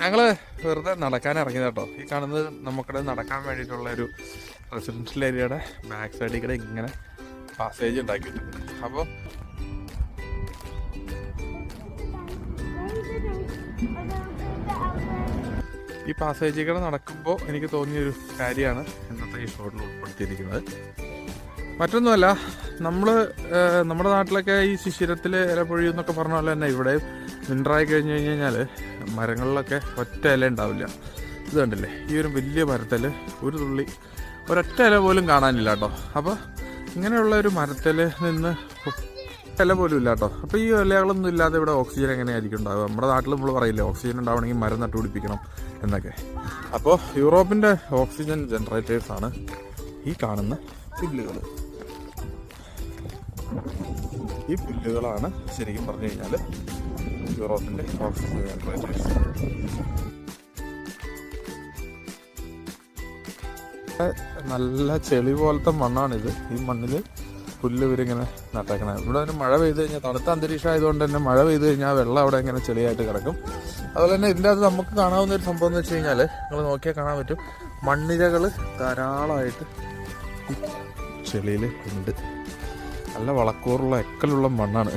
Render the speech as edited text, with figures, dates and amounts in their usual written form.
ഞങ്ങൾ വെറുതെ നടക്കാൻ ഇറങ്ങിയത് കേട്ടോ. ഈ കാണുന്നത് നമുക്കിടെ നടക്കാൻ വേണ്ടിയിട്ടുള്ള ഒരു റെസിഡൻഷ്യൽ ഏരിയയുടെ ബാക്ക് സൈഡിൽ കൂടെ ഇങ്ങനെ പാസേജ് ഉണ്ടാക്കിയിട്ടുണ്ട്. അപ്പോൾ ഈ പാസേജിൽ കൂടെ നടക്കുമ്പോൾ എനിക്ക് തോന്നിയൊരു കാര്യമാണ് ഇന്നത്തെ ഈ ഷോട്ടിൽ ഉൾപ്പെടുത്തിയിരിക്കുന്നത്. മറ്റൊന്നുമല്ല, നമ്മുടെ നാട്ടിലൊക്കെ ഈ ശിശിരത്തിൽ ഇലപ്പൊഴി എന്നൊക്കെ പറഞ്ഞ പോലെ തന്നെ ഇവിടെ വിൻ്ററായി കഴിഞ്ഞ് കഴിഞ്ഞാൽ മരങ്ങളിലൊക്കെ ഒറ്റ ഇല ഉണ്ടാവില്ല. ഇത് കണ്ടില്ലേ, ഈ ഒരു വലിയ മരത്തിൽ ഒരു തുള്ളി ഒരൊറ്റ ഇല പോലും കാണാനില്ല കേട്ടോ. അപ്പോൾ ഇങ്ങനെയുള്ള ഒരു മരത്തിൽ നിന്ന് ഇല പോലും ഇല്ല കേട്ടോ. അപ്പോൾ ഈ ഇലകളൊന്നും ഇല്ലാതെ ഇവിടെ ഓക്സിജൻ എങ്ങനെയായിരിക്കും ഉണ്ടാവുക? നമ്മുടെ നാട്ടിൽ നമ്മൾ പറയില്ലേ ഓക്സിജൻ ഉണ്ടാവണമെങ്കിൽ മരം നട്ടുപിടിപ്പിക്കണം എന്നൊക്കെ. അപ്പോൾ യൂറോപ്പിൻ്റെ ഓക്സിജൻ ജനറേറ്റേഴ്സാണ് ഈ കാണുന്ന പുല്ലുകൾ. ഈ പുല്ലുകളാണ് ശരിക്കും പറഞ്ഞു കഴിഞ്ഞാൽ യൂറോപ്പിൻ്റെ ഓക്സിജൻ ജനറേറ്റേഴ്സ്. നല്ല ചെളി പോലത്തെ മണ്ണാണിത്. ഈ മണ്ണിൽ പുല്ല് ഇവരിങ്ങനെ നട്ടേക്കണം. ഇവിടെ ഒരു മഴ പെയ്ത് കഴിഞ്ഞാൽ, തണുത്ത അന്തരീക്ഷം ആയതുകൊണ്ട് തന്നെ മഴ പെയ്ത് കഴിഞ്ഞാൽ വെള്ളം അവിടെ ഇങ്ങനെ ചെളിയായിട്ട് കിടക്കും. അതുപോലെ തന്നെ ഇതിൻ്റെ അത് നമുക്ക് കാണാവുന്ന ഒരു സംഭവം എന്ന് വെച്ച് കഴിഞ്ഞാൽ, നിങ്ങൾ നോക്കിയാൽ കാണാൻ പറ്റും, മണ്ണിരകൾ ധാരാളമായിട്ട് ചെളിയിൽ ഉണ്ട്. നല്ല വളക്കൂറുള്ള എക്കലുള്ള മണ്ണാണ്.